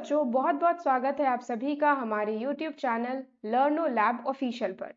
बच्चों, बहुत बहुत स्वागत है आप सभी का हमारे YouTube चैनल लर्नो लैब ऑफिशियल पर।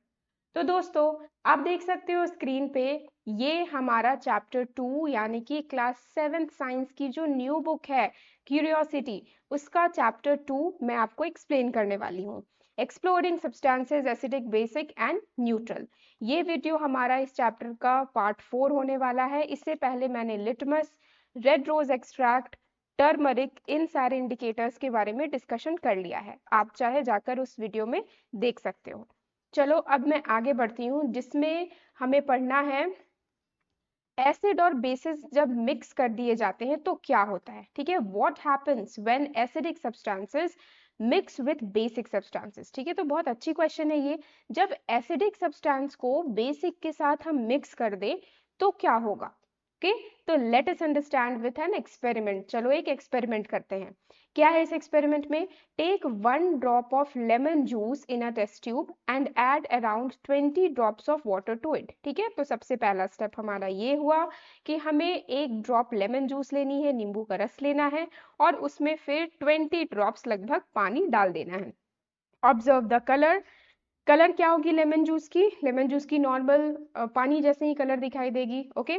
तो दोस्तों, आप देख सकते हो स्क्रीन पे ये हमारा चैप्टर 2 यानी कि क्लास 7th साइंस की जो न्यू बुक है क्यूरियोसिटी, उसका चैप्टर 2 मैं आपको एक्सप्लेन करने वाली हूँ। Exploring substances acidic, basic and neutral. ये वीडियो हमारा इस चैप्टर का पार्ट 4 होने वाला है। इससे पहले मैंने litmus, red rose extract, turmeric, इन सारे इंडिकेटर्स के बारे में डिस्कशन कर लिया है। आप चाहे जाकर उस वीडियो में देख सकते हो। चलो अब मैं आगे बढ़ती हूँ, जिसमें हमें पढ़ना है एसिड और बेसिस जब मिक्स कर दिए जाते हैं तो क्या होता है। ठीक है, what happens when acidic substances mix with basic substances. ठीक है, तो बहुत अच्छी क्वेश्चन है ये। जब एसिडिक सब्सटेंस को बेसिक के साथ हम मिक्स कर दें तो क्या होगा। ओके, तो let us understand with an experiment. चलो एक एक्सपेरिमेंट करते हैं। क्या है इस एक्सपेरिमेंट में? Take 1 drop of lemon juice in a test tube and add around 20 drops of water to it. ठीक है, तो सबसे पहला स्टेप हमारा ये हुआ कि हमें 1 ड्रॉप लेमन जूस लेनी है, नींबू का रस लेना है और उसमें फिर 20 ड्रॉप्स लगभग पानी डाल देना है। Observe the colour. कलर क्या होगी लेमन जूस की? लेमन जूस की नॉर्मल पानी जैसे ही कलर दिखाई देगी। ओके,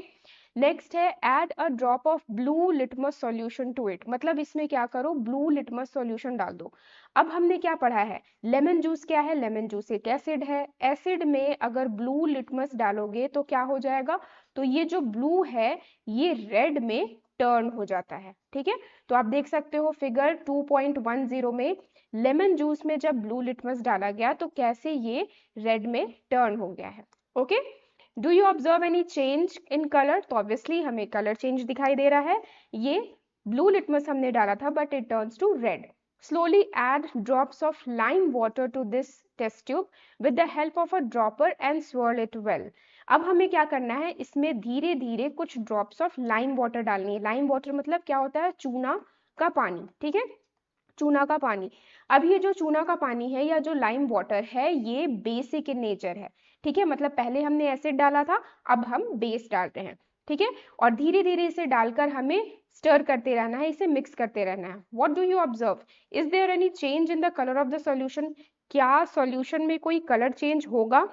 नेक्स्ट है add a drop of blue litmus solution to it. मतलब इसमें क्या करो, ब्लू लिटमस सॉल्यूशन डाल दो। अब हमने क्या पढ़ा है, लेमन जूस क्या है? लेमन जूस एक एसिड है। एसिड में अगर ब्लू लिटमस डालोगे तो क्या हो जाएगा, तो ये जो ब्लू है ये रेड में टर्न हो जाता है। ठीक है, तो आप देख सकते हो फिगर 2.10 में लेमन जूस में जब ब्लू लिटमस डाला गया तो कैसे ये रेड में टर्न हो गया है। Okay, do you observe any change in colour? तो ऑब्वियसली हमें कलर चेंज दिखाई दे रहा है। ये ब्लू लिटमस हमने डाला था but it turns to red. Slowly add drops of lime water to this test tube with the help of a dropper and swirl it well. अब हमें क्या करना है, इसमें धीरे धीरे कुछ ड्रॉप्स ऑफ लाइम वाटर डालनी है। लाइम वाटर मतलब क्या होता है? चूना का पानी। ठीक है, चूना का पानी। अब ये जो चूना का पानी है या जो लाइम वाटर है ये बेसिक इन नेचर है। ठीक है, मतलब पहले हमने एसिड डाला था, अब हम बेस डाल रहे हैं। ठीक है, और धीरे धीरे इसे डालकर हमें स्टर करते रहना है, इसे मिक्स करते रहना है। What do you observe? Is there any change in the colour of the solution? क्या सॉल्यूशन में कोई कलर चेंज होगा?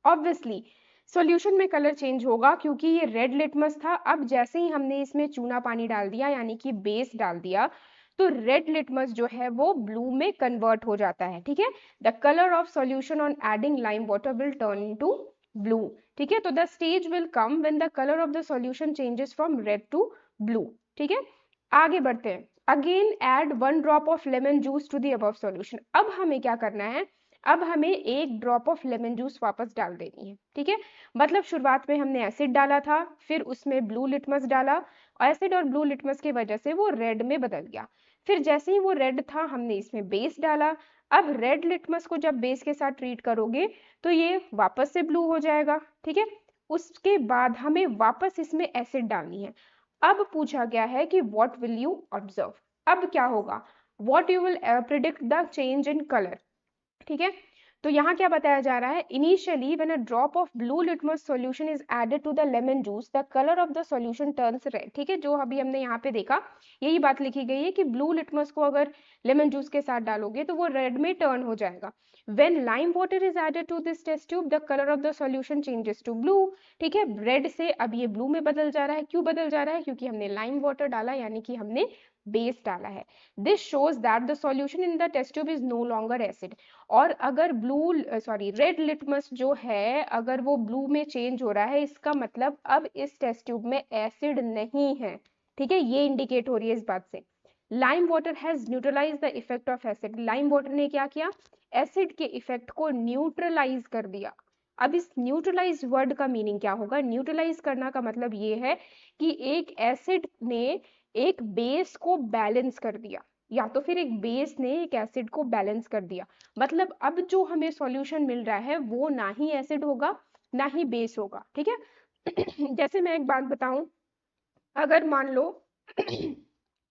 ऑब्वियसली सॉल्यूशन में कलर चेंज होगा क्योंकि ये रेड लिटमस था। अब जैसे ही हमने इसमें चूना पानी डाल दिया यानी कि बेस डाल दिया तो रेड लिटमस जो है वो ब्लू में कन्वर्ट हो जाता है। ठीक है, the colour of solution on adding lime water will turn into blue. ठीक है, तो the stage will come when the colour of the solution changes from red to blue. ठीक है, आगे बढ़ते हैं। Again add 1 drop of lemon juice to the above solution. अब हमें क्या करना है, अब हमें 1 ड्रॉप ऑफ लेमन जूस वापस डाल देनी है। ठीक है, मतलब शुरुआत में हमने एसिड डाला था, फिर उसमें ब्लू लिटमस डाला, एसिड और ब्लू लिटमस की वजह से वो रेड में बदल गया। फिर जैसे ही वो रेड था हमने इसमें बेस डाला। अब रेड लिटमस को जब बेस के साथ ट्रीट करोगे तो ये वापस से ब्लू हो जाएगा। ठीक है, उसके बाद हमें वापस इसमें एसिड डालनी है। अब पूछा गया है कि व्हाट विल यू ऑब्जर्व। अब क्या होगा, what you will predict the change in colour. ठीक है, तो यहाँ क्या बताया जा रहा है, initially when a drop of blue litmus solution is added to the lemon juice the colour of the solution turns red. ठीक है, जो अभी हमने यहाँ पे देखा यही बात लिखी गई है कि ब्लू लिटमस को अगर लेमन जूस के साथ डालोगे तो वो रेड में टर्न हो जाएगा। When lime water is added to this test tube, the color of the solution changes to blue. ठीक है, रेड से अब ये ब्लू में बदल जा रहा है। क्यों बदल जा रहा है? क्योंकि हमने लाइम वाटर डाला यानी कि हमने बेस डाला है। This shows that the solution in the test tube is no longer acid. और अगर रेड लिटमस जो है अगर वो ब्लू में चेंज हो रहा है इसका मतलब अब इस टेस्ट ट्यूब में एसिड नहीं है। ठीक है, ये इंडिकेट हो रही है इस बात से। Lime water has neutralise the effect of acid. Lime water ने क्या किया, एसिड के इफेक्ट को न्यूट्रलाइज कर दिया। अब इस न्यूट्रलाइज वर्ड का मीनिंग क्या होगा? न्यूट्रलाइज करना का मतलब ये है कि एक एसिड ने एक बेस को बैलेंस कर दिया, या तो फिर एक बेस ने एक एसिड को बैलेंस कर दिया। मतलब अब जो हमें सॉल्यूशन मिल रहा है वो ना ही एसिड होगा ना ही बेस होगा। ठीक है जैसे मैं एक बात बताऊं, अगर मान लो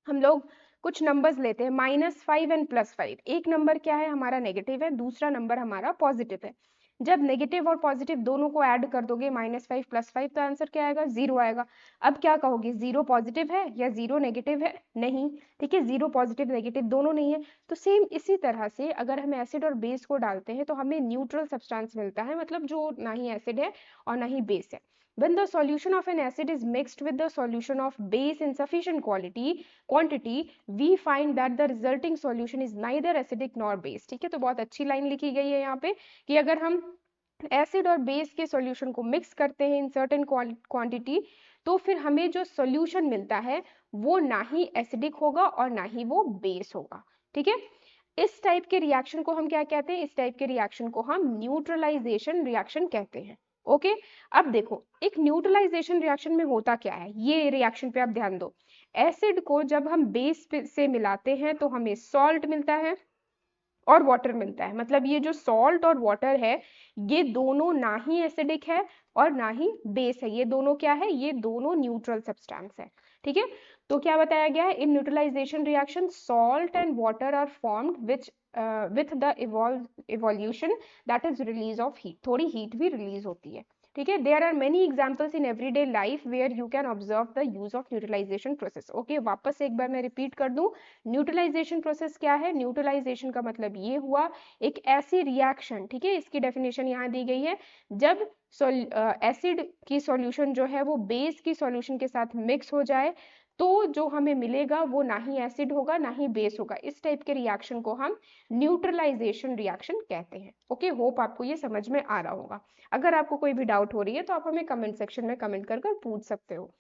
हम लोग कुछ नंबर्स लेते हैं -5 एंड +5। एक नंबर क्या है हमारा नेगेटिव है, दूसरा नंबर हमारा पॉजिटिव है। जब नेगेटिव और पॉजिटिव दोनों को ऐड कर दोगे -5 + 5 तो आंसर क्या आएगा 0 आएगा। अब क्या कहोगे 0 पॉजिटिव है या 0 नेगेटिव है? नहीं, ठीक है 0 पॉजिटिव नेगेटिव दोनों नहीं है। तो सेम इसी तरह से अगर हम एसिड और बेस को डालते हैं तो हमें न्यूट्रल सब्सटेंस मिलता है, मतलब जो ना ही एसिड है और ना ही बेस है। When the solution of an acid is mixed with the solution of base in sufficient quantity, we find that the resulting solution is neither acidic nor base। ठीक है, तो बहुत अच्छी लाइन लिखी गई है यहाँ पे कि अगर हम एसिड और बेस के सॉल्यूशन को मिक्स करते हैं इन सर्टेन क्वांटिटी तो फिर हमें जो सॉल्यूशन मिलता है वो ना ही एसिडिक होगा और ना ही वो बेस होगा। ठीक है, इस टाइप के रिएक्शन को हम क्या कहते हैं? इस टाइप के रिएक्शन को हम न्यूट्रलाइजेशन रिएक्शन कहते हैं। ओके, अब देखो एक न्यूट्रलाइजेशन रिएक्शन में होता क्या है, ये रिएक्शन पे आप ध्यान दो। एसिड को जब हम बेस से मिलाते हैं तो हमें सॉल्ट मिलता है और वाटर मिलता है, मतलब ये जो सॉल्ट और वाटर है ये दोनों ना ही एसिडिक है और ना ही बेस है, ये दोनों क्या है? ये दोनों न्यूट्रल सब्सटेंस है। ठीक है, तो क्या बताया गया है? In neutralisation reaction salt and water are formed which with the evolution that is release of heat, थोड़ी हीट भी रिलीज होती है। ठीक है, there are many examples in everyday life where you can observe the use of neutralisation process. Okay, वापस एक बार मैं repeat कर दूं, न्यूट्रलाइजेशन प्रोसेस क्या है? न्यूट्रलाइजेशन का मतलब ये हुआ एक ऐसी रिएक्शन, ठीक है, इसकी डेफिनेशन यहाँ दी गई है, जब एसिड की सॉल्यूशन जो है वो बेस की सॉल्यूशन के साथ मिक्स हो जाए तो जो हमें मिलेगा वो ना ही एसिड होगा ना ही बेस होगा। इस टाइप के रिएक्शन को हम न्यूट्रलाइजेशन रिएक्शन कहते हैं। ओके, होप आपको ये समझ में आ रहा होगा। अगर आपको कोई भी डाउट हो रही है तो आप हमें कमेंट सेक्शन में कमेंट कर पूछ सकते हो।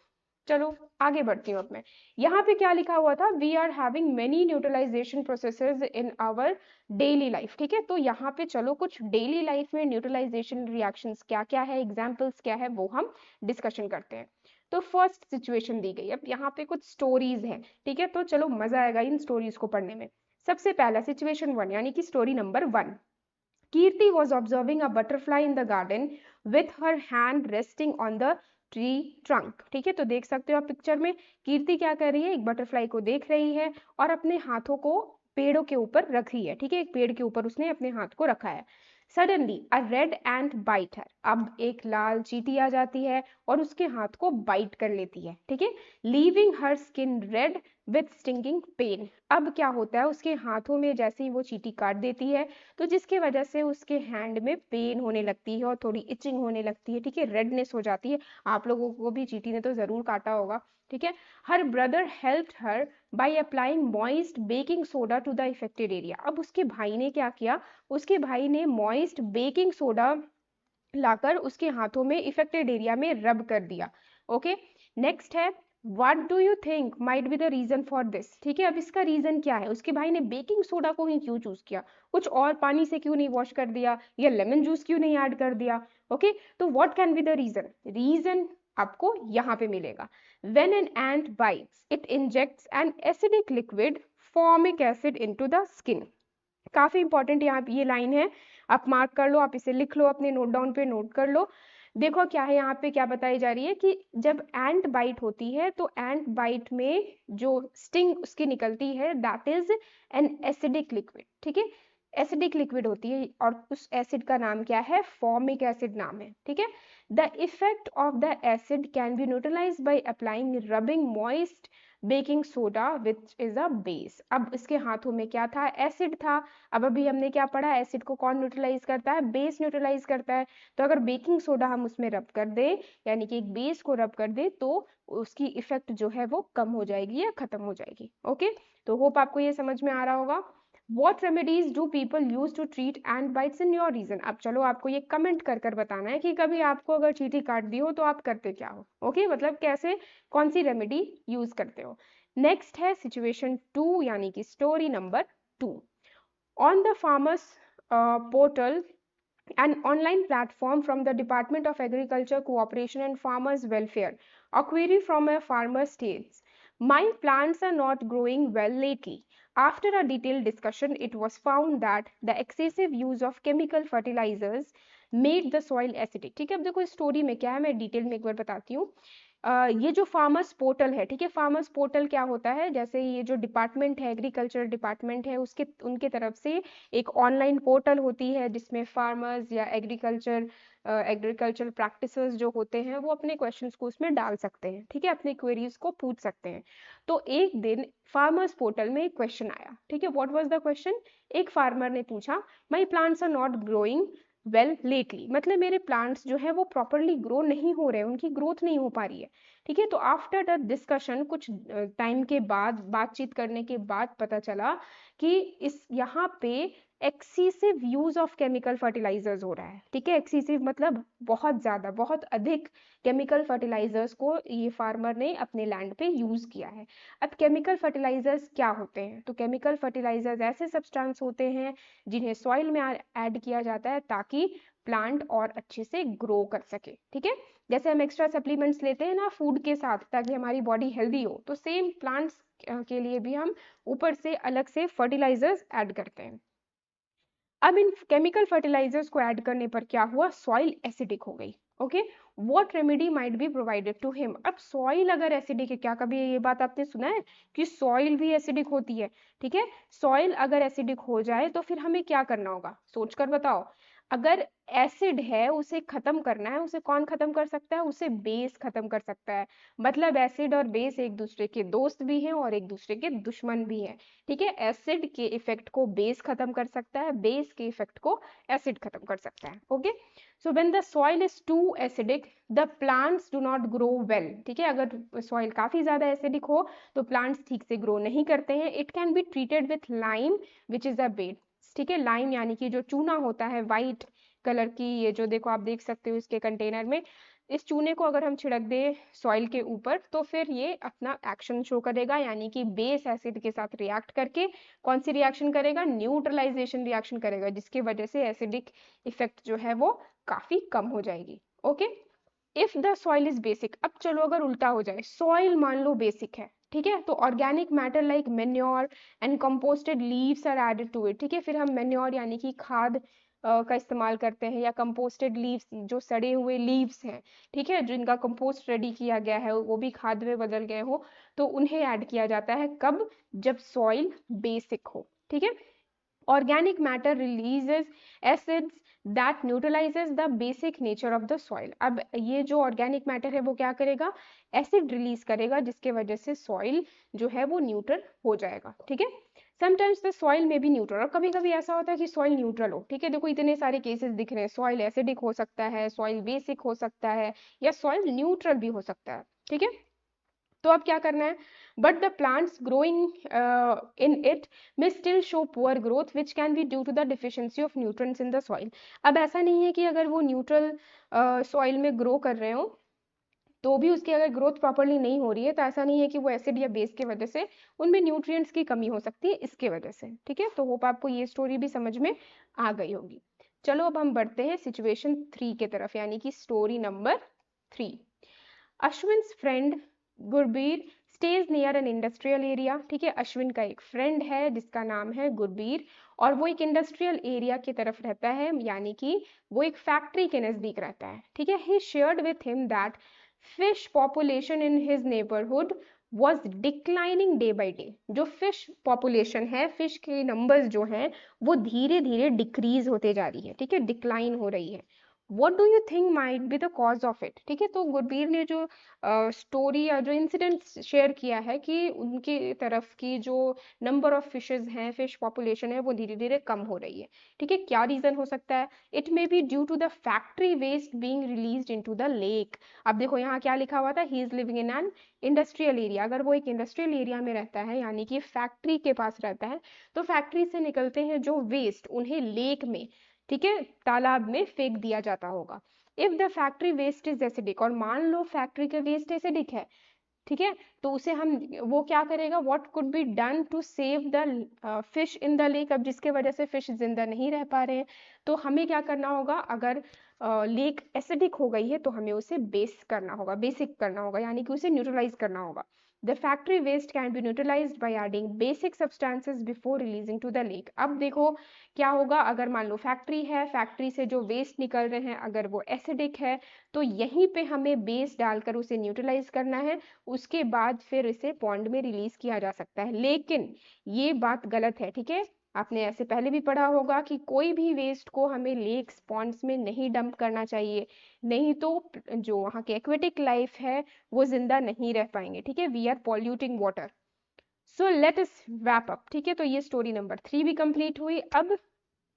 चलो आगे बढ़ती हूँ अब मैं। यहाँ पे क्या लिखा हुआ था? We are having many neutralisation processes in our daily life. ठीक है, तो यहाँ पे चलो कुछ डेली लाइफ में न्यूट्रलाइजेशन रिएक्शंस क्या क्या है, एग्जाम्पल्स क्या है, वो हम डिस्कशन करते हैं। तो फर्स्ट सिचुएशन दी गई, अब यहाँ पे कुछ स्टोरीज हैं। ठीक है, तो चलो मजा आएगा इन स्टोरीज को पढ़ने में। सबसे पहला सिचुएशन 1 यानी कि story number 1। Kirti was observing a butterfly in the garden with her hand resting on the tree trunk. ठीक है, तो देख सकते हो आप पिक्चर में कीर्ति क्या कर रही है? एक बटरफ्लाई को देख रही है और अपने हाथों को पेड़ों के ऊपर रख रही है। ठीक है, एक पेड़ के ऊपर उसने अपने हाथ को रखा है। सडनली अ रेड एंट बाइट हर, अब एक लाल चींटी आ जाती है और उसके हाथ को बाइट कर लेती है। ठीक है, leaving her skin red with stinging pain. अब क्या होता है, उसके हाथों में जैसे ही वो चींटी काट देती है तो जिसकी वजह से उसके हैंड में पेन होने लगती है और थोड़ी इचिंग होने लगती है। ठीक है, रेडनेस हो जाती है। आप लोगों को भी चींटी ने तो जरूर काटा होगा। ठीक है, her brother helped her by applying moist baking soda to the affected area. अब उसके भाई ने क्या किया? उसके भाई ने मॉइस्ट बेकिंग सोडा लाकर उसके हाथों में इफेक्टेड एरिया में रब कर दिया। ओके, नेक्स्ट है What do you think might be the reason for this? ठीक है, अब इसका रीजन क्या है? उसके भाई ने बेकिंग सोडा को ही क्यों चूज किया? कुछ और पानी से क्यों नहीं वॉश कर दिया या लेमन जूस क्यों नहीं ऐड कर दिया? ओके, तो what can be the reason? Reason आपको यहाँ पे मिलेगा। When an ant bites, it injects an acidic liquid, formic acid into the skin। काफी इंपॉर्टेंट यहाँ पे ये लाइन है, आप मार्क कर लो, आप इसे लिख लो, अपने नोट डाउन पे नोट कर लो। देखो क्या है यहाँ पे, क्या बताई जा रही है कि जब एंट बाइट होती है तो एंट बाइट में जो स्टिंग उसकी निकलती है that is an acidic liquid. ठीक है, एसिडिक लिक्विड होती है और उस एसिड का नाम क्या है? फॉर्मिक एसिड नाम है। ठीक है, the effect of the acid can be neutralised by applying rubbing moist baking soda which is a base. अब इसके हाथों में क्या था? एसिड था। अब अभी हमने क्या पढ़ा? एसिड को कौन न्यूट्रलाइज करता है? बेस न्यूट्रलाइज करता है। तो अगर बेकिंग सोडा हम उसमें रब कर दे यानी कि एक बेस को रब कर दे तो उसकी इफेक्ट जो है वो कम हो जाएगी या खत्म हो जाएगी। ओके, तो होप आपको ये समझ में आ रहा होगा। What remedies do people use to treat ant bites in your region? अब चलो आपको ये कमेंट कर बताना है कि कभी आपको अगर चींटी काट दी हो तो आप करते क्या हो। ओके, मतलब कैसे, कौन सी रेमेडी यूज करते हो। नेक्स्ट है सिचुएशन 2 यानी कि story number 2। On the farmers portal, an online platform from the Department of Agriculture, Cooperation and Farmers Welfare, a query from a farmer states, my plants are not growing well lately. After a detailed discussion, it was found that the excessive use of chemical fertilizers made the soil acidic। ठीक है, अब देखो story में क्या है, मैं detail में एक बार बताती हूँ। ये जो फार्मर्स पोर्टल है, ठीक है, फार्मर्स पोर्टल क्या होता है, जैसे ये जो डिपार्टमेंट है, एग्रीकल्चर डिपार्टमेंट है, उसके उनके तरफ से एक ऑनलाइन पोर्टल होती है जिसमें फार्मर्स या एग्रीकल्चर प्रैक्टिसेस जो होते हैं वो अपने क्वेश्चंस को उसमें डाल सकते हैं, ठीक है, अपने क्वेरीज को पूछ सकते हैं। तो एक दिन फार्मर्स पोर्टल में एक क्वेश्चन आया, ठीक है, व्हाट वाज द क्वेश्चन। एक फार्मर ने पूछा, my plants are not growing well lately, मतलब मेरे प्लांट्स जो है वो प्रॉपरली ग्रो नहीं हो रहे, उनकी ग्रोथ नहीं हो पा रही है, ठीक है। तो आफ्टर द डिस्कशन, कुछ टाइम के बाद, बातचीत करने के बाद पता चला कि इस यहाँ पे एक्सीसिव यूज ऑफ केमिकल फर्टिलाइजर्स हो रहा है, ठीक है। एक्सीसिव मतलब बहुत ज्यादा, बहुत अधिक केमिकल फर्टिलाइजर्स को ये फार्मर ने अपने लैंड पे यूज किया है। अब केमिकल फर्टिलाइजर्स क्या होते हैं, तो केमिकल फर्टिलाइजर्स ऐसे सब्सटेंस होते हैं जिन्हें सॉइल में ऐड किया जाता है ताकि प्लांट और अच्छे से ग्रो कर सके, ठीक है। जैसे हम एक्स्ट्रा सप्लीमेंट्स लेते हैं ना फूड के साथ ताकि हमारी बॉडी हेल्दी हो, तो सेम प्लांट्स के लिए भी हम ऊपर से अलग से फर्टिलाइजर्स ऐड करते हैं। अब इन केमिकल फर्टिलाइजर्स को ऐड करने पर क्या हुआ, सॉइल एसिडिक हो गई। Okay, what remedy might be provided to him. अब सॉइल अगर एसिडिक है, क्या कभी ये बात आपने सुना है कि सॉइल भी एसिडिक होती है, ठीक है। सॉइल अगर एसिडिक हो जाए तो फिर हमें क्या करना होगा, सोचकर बताओ। अगर एसिड है उसे खत्म करना है, उसे कौन खत्म कर सकता है, उसे बेस खत्म कर सकता है। मतलब एसिड और बेस एक दूसरे के दोस्त भी हैं और एक दूसरे के दुश्मन भी हैं, ठीक है। एसिड के इफेक्ट को बेस खत्म कर सकता है, बेस के इफेक्ट को एसिड खत्म कर सकता है। Okay, so when the soil is too acidic the plants do not grow well, ठीक है। अगर सॉइल काफी ज्यादा एसिडिक हो तो प्लांट्स ठीक से ग्रो नहीं करते हैं। It can be treated with lime which is a base, ठीक है। लाइम यानी कि जो चूना होता है वाइट कलर की, ये जो देखो आप देख सकते हो इसके कंटेनर में, इस चूने को अगर हम छिड़क दें सॉइल के ऊपर तो फिर ये अपना एक्शन शो करेगा, यानी कि बेस एसिड के साथ रिएक्ट करके कौन सी रिएक्शन करेगा, न्यूट्रलाइजेशन रिएक्शन करेगा, जिसकी वजह से एसिडिक इफेक्ट जो है वो काफी कम हो जाएगी। Okay, if the soil is basic, अब चलो अगर उल्टा हो जाए, सॉइल मान लो बेसिक है, ठीक है, तो organic matter like manure and composted leaves are added to it, ठीक है। फिर हम मेन्योर यानी कि खाद का इस्तेमाल करते हैं, या कंपोस्टेड लीव्स जो सड़े हुए लीव्स हैं, ठीक है, जिनका कंपोस्ट रेडी किया गया है वो भी खाद में बदल गए हो, तो उन्हें ऐड किया जाता है कब, जब सॉइल बेसिक हो, ठीक है। Organic matter releases acids that neutralizes the basic nature of the soil। अब ये जो ऑर्गेनिक मैटर है वो क्या करेगा, एसिड रिलीज करेगा, जिसके वजह से सॉइल जो है वो न्यूट्रल हो जाएगा, ठीक है। समटाइम्स द सॉइल में भी न्यूट्रल, और कभी कभी ऐसा होता है कि सॉइल न्यूट्रल हो, ठीक है। देखो इतने सारे केसेस दिख रहे हैं, सॉइल एसिडिक हो सकता है, सॉइल बेसिक हो सकता है, या सॉइल न्यूट्रल भी हो सकता है, ठीक है। तो अब क्या करना है, but the plants growing in it may still show poor growth which can be due to the deficiency of nutrients in the soil. अब ऐसा नहीं है कि अगर वो न्यूट्रल सॉइल में ग्रो कर रहे हो तो भी उसकी अगर ग्रोथ प्रॉपरली नहीं हो रही है, तो ऐसा नहीं है कि वो एसिड या बेस की वजह से उनमें न्यूट्रिएंट्स की कमी हो सकती है इसके वजह से, ठीक है। तो होप आपको ये स्टोरी भी समझ में आ गई होगी। चलो अब हम बढ़ते हैं सिचुएशन 3 के तरफ, यानी कि story number 3। Ashwin's friend Gurbir stage near N industrial area, ठीक है। अश्विन का एक फ्रेंड है जिसका नाम है गुरबीर, और वो एक इंडस्ट्रियल एरिया की तरफ रहता है, यानी कि वो एक फैक्ट्री के नजदीक रहता है, ठीक है। He shared with him that fish population in his neighbourhood was declining day by day. जो फिश पॉपुलेशन है, फिश के नंबर्स जो हैं वो धीरे धीरे डिक्रीज होते जा रही है, ठीक है, डिक्लाइन हो रही है। What do you think might be the cause of it, ठीक है। तो गुरबीर ने जो स्टोरी या जो इंसिडेंट शेयर किया है कि उनकी तरफ की जो नंबर ऑफ फिशेज हैं, फिश पॉपुलेशन है, वो धीरे धीरे कम हो रही है, ठीक है। क्या रीजन हो सकता है, it may be due to the factory waste being released into the lake. अब देखो यहाँ क्या लिखा हुआ था, he is living in an industrial area. अगर वो एक इंडस्ट्रियल एरिया में रहता है, यानी कि फैक्ट्री के पास रहता है, तो फैक्ट्री से निकलते हैं जो वेस्ट, उन्हें लेक में, ठीक है, तालाब में फेंक दिया जाता होगा। If the factory waste is acidic, और मान लो फैक्ट्री का वेस्ट एसिडिक है, ठीक है, तो उसे हम, वो क्या करेगा, what could be done to save the fish in the lake. अब जिसके वजह से फिश जिंदा नहीं रह पा रहे हैं, तो हमें क्या करना होगा, अगर लेक एसिडिक हो गई है तो हमें उसे बेसिक करना होगा, यानी कि उसे न्यूट्रलाइज करना होगा। The factory waste can be neutralised by adding basic substances before releasing to the lake. अब देखो क्या होगा, अगर मान लो फैक्ट्री है, फैक्ट्री से जो वेस्ट निकल रहे हैं अगर वो एसिडिक है तो यहीं पे हमें बेस डालकर उसे न्यूट्रलाइज करना है, उसके बाद फिर इसे पॉन्ड में रिलीज किया जा सकता है। लेकिन ये बात गलत है, ठीक है। आपने ऐसे पहले भी पढ़ा होगा कि कोई भी वेस्ट को हमें लेक्स पॉन्ड्स में नहीं डंप करना चाहिए, नहीं तो जो वहाँ की एक्वेटिक लाइफ है वो जिंदा नहीं रह पाएंगे, ठीक है। We are polluting water. So let us wrap up, ठीक है। तो ये स्टोरी नंबर 3 भी कंप्लीट हुई। अब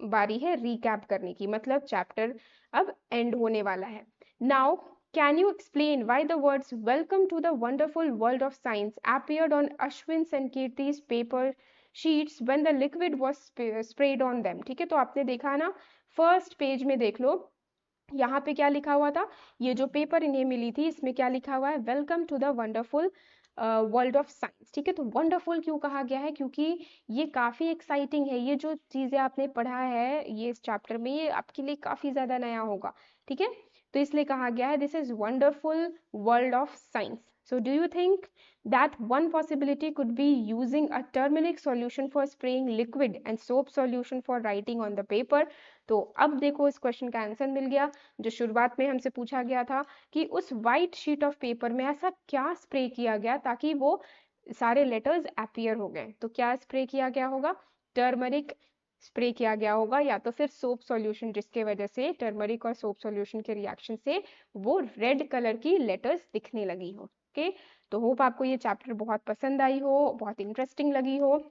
बारी है रिकैप करने की, मतलब चैप्टर अब एंड होने वाला है। Now can you explain why the words welcome to the wonderful world of science appeared on Ashwin's and Kirti's paper sheets when the liquid was sprayed on them? ठीक है, तो आपने देखा ना, फर्स्ट पेज में देख लो, यहाँ पे क्या लिखा हुआ था, ये जो पेपर इन्हें मिली थी इसमें क्या लिखा हुआ है, welcome to the wonderful world of science. ठीक है, तो वंडरफुल क्यों कहा गया है, क्योंकि ये काफी एक्साइटिंग है। ये जो चीजें आपने पढ़ा है ये इस चैप्टर में, ये आपके लिए काफी ज्यादा नया होगा, ठीक है। तो इसलिए कहा गया है this is wonderful world of science. So do you think that one possibility could be using a turmeric solution for spraying liquid and soap solution for writing on the paper? तो अब देखो इस क्वेश्चन का answer मिल गया, जो शुरुआत में हमसे पूछा गया था कि उस वाइट शीट ऑफ पेपर में ऐसा क्या स्प्रे किया गया ताकि वो सारे लेटर्स अपीयर हो गए। तो क्या स्प्रे किया गया होगा, टर्मरिक स्प्रे किया गया होगा, या तो फिर सोप सॉल्यूशन, जिसके वजह से टर्मरिक और सोप सॉल्यूशन के रिएक्शन से वो रेड कलर की लेटर्स दिखने लगी हो। ओके, तो होप आपको ये चैप्टर बहुत पसंद आई हो, बहुत इंटरेस्टिंग लगी हो।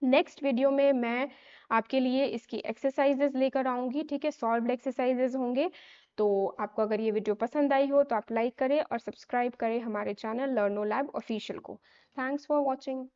नेक्स्ट वीडियो में मैं आपके लिए इसकी एक्सरसाइजेज लेकर आऊंगी, ठीक है, सॉल्व्ड एक्सरसाइजेज होंगे। तो आपको अगर ये वीडियो पसंद आई हो तो आप लाइक करें और सब्सक्राइब करें हमारे चैनल लर्नो लैब ऑफिशियल को। Thanks for watching.